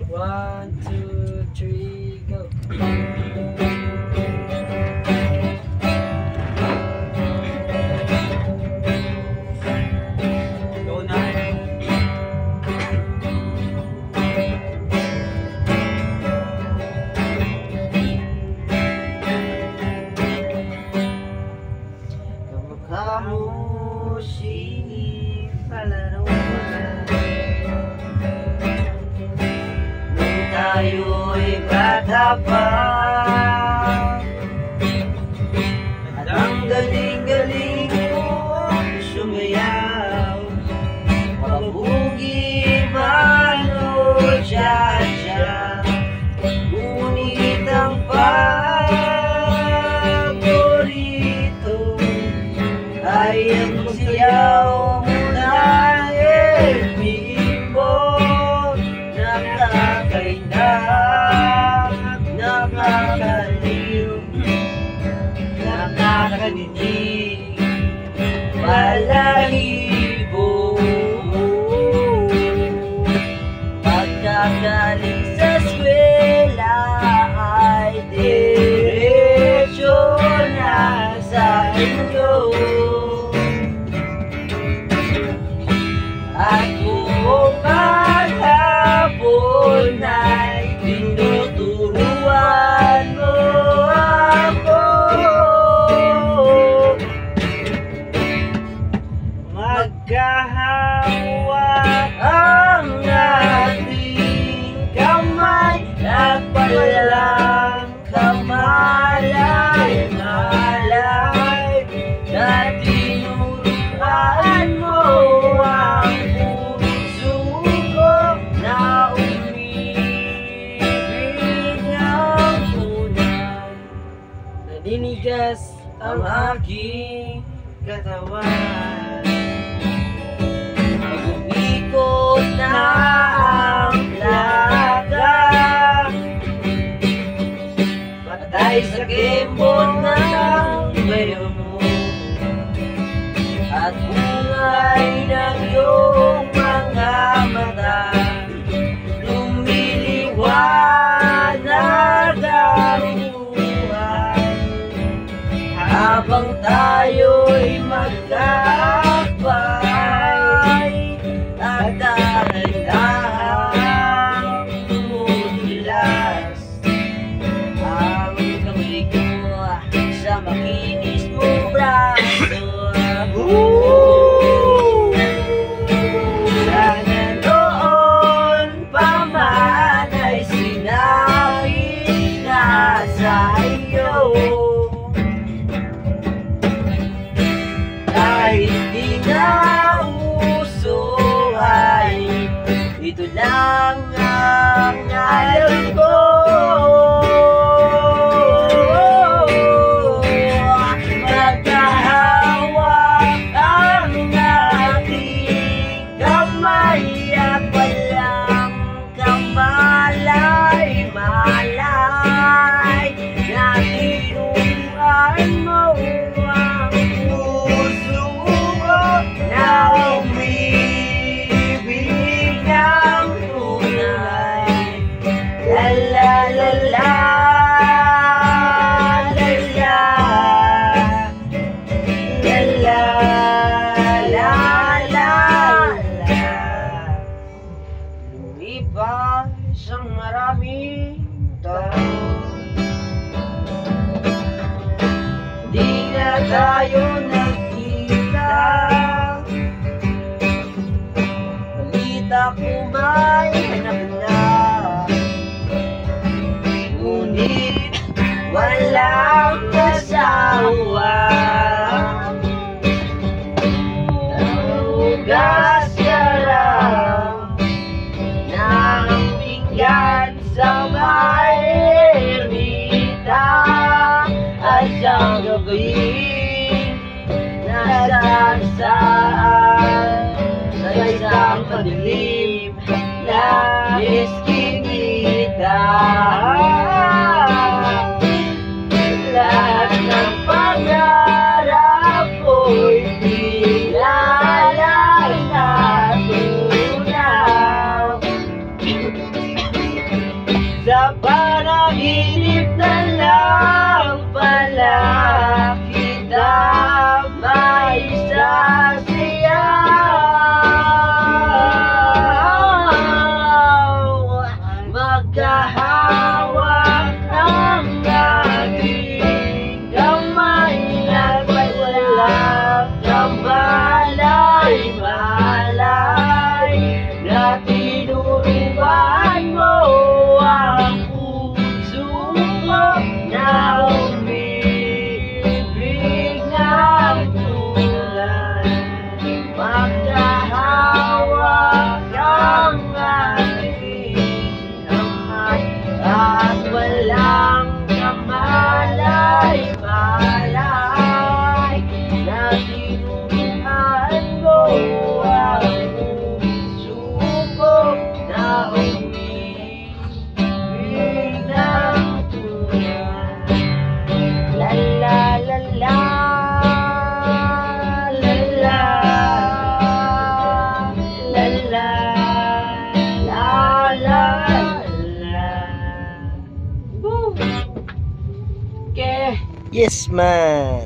One, two, three, go. Go na. Kamukha mo si Palarawan. Tayo'y bata pa at ang galing-galing mo sumayaw. Mabugi man o tsa-tsa, ngunit ang paborito ay ang siyaw mo na nakakaliw, nakakadinig, balahibo. Pagkagaling sa eskwela ay diretso na sa inyo. At buong maghapon ay tinuturuan mo ako. Magkahawak ang ating kamay at walang kamalay-malay na tinuruan mo ang puso ko na umibig ng tunay. Naninigas ang aking katawan, nag-umikot na ang plaga, patay sa kembot ng bayo mo at bungay ng iyong mga mata. Lumiliwanag ang buhay habang tayo'y magkakapay at dahan-dahang tumutulas ang kamay ko sa makinis mong braso. Sana noon pa man ay sinabi na sa iyo, kahit di na uso ay ito lang ang alam ko. Magkahawak ang ating kamay at walang kamalay-malay na tinuruan mo ang puso ko na umibig ng tunay. La la la la, la la, la la, la la, la. Lumipas ang maraming taon, di na tayo nagkita. Balita ko may anak na, ngunit walang asawa. Nahugas ka lang ng pinggan sa may ermita at sa gabi nasasaan sa isang madilim na eskinita. Lahat ng pangarap ko'y nilalay na tunaw. Sa panaginip na lang pala kita may sasayaw. Magkahawak ang aking kamay at walang kamalay-malay na tinuruan mo ang puso ko na umibig ng tulad. Magkahawak ang aking kamay at walang kamalay-malay na tinuruan mo ang puso ko na umibig ng tulad. La la la la, la la, la la, la la, la. Woo! Okay. Yes, man.